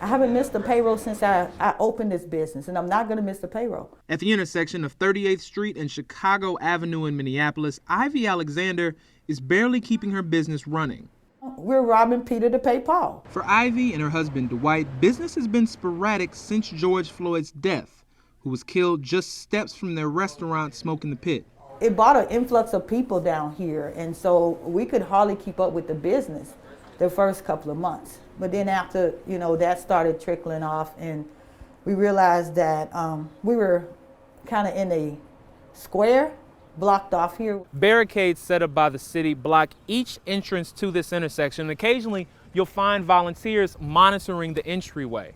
I haven't missed the payroll since I opened this business, and I'm not going to miss the payroll. At the intersection of 38th Street and Chicago Avenue in Minneapolis, Ivy Alexander is barely keeping her business running. We're robbing Peter to pay Paul. For Ivy and her husband Dwight, business has been sporadic since George Floyd's death, who was killed just steps from their restaurant, Smoke in the Pit. It brought an influx of people down here, and so we could hardly keep up with the business the first couple of months. But then after, that started trickling off, and we realized that we were kind of in a square, blocked off here. Barricades set up by the city block each entrance to this intersection. Occasionally, you'll find volunteers monitoring the entryway.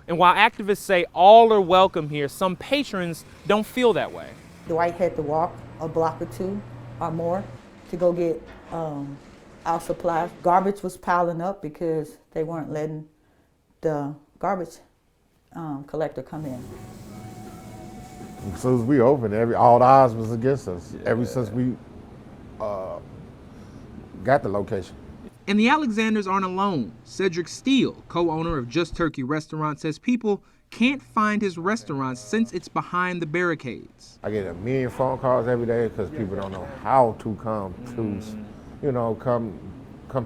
And while activists say all are welcome here, some patrons don't feel that way. Dwight had to walk a block or two or more to go get our supplies. Garbage was piling up because they weren't letting the garbage collector come in. As soon as we opened, all the odds was against us. Ever since we got the location. And the Alexanders aren't alone. Cedric Steele, co-owner of Just Turkey Restaurant, says people can't find his restaurant since it's behind the barricades. I get a million phone calls every day because people don't know how to come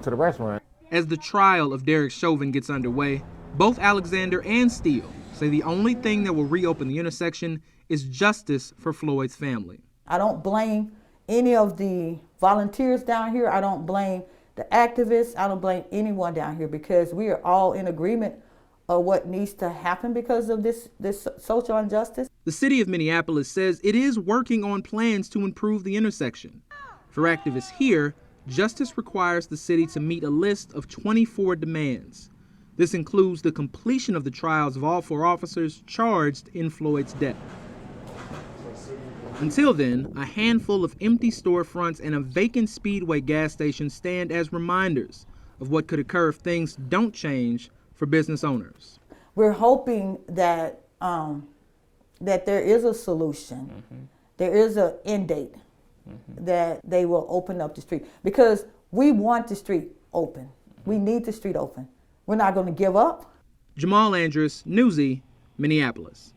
to the restaurant. As the trial of Derek Chauvin gets underway, both Alexander and Steele say the only thing that will reopen the intersection is justice for Floyd's family. I don't blame any of the volunteers down here. I don't blame the activists. I don't blame anyone down here because we are all in agreement of what needs to happen because of this social injustice. The city of Minneapolis says it is working on plans to improve the intersection. For activists here, justice requires the city to meet a list of 24 demands. This includes the completion of the trials of all 4 officers charged in Floyd's death. Until then, a handful of empty storefronts and a vacant Speedway gas station stand as reminders of what could occur if things don't change for business owners. We're hoping that that there is a solution. There is an end date that they will open up the street because we want the street open. We need the street open. We're not going to give up. Jamal Andrus, Newsy, Minneapolis.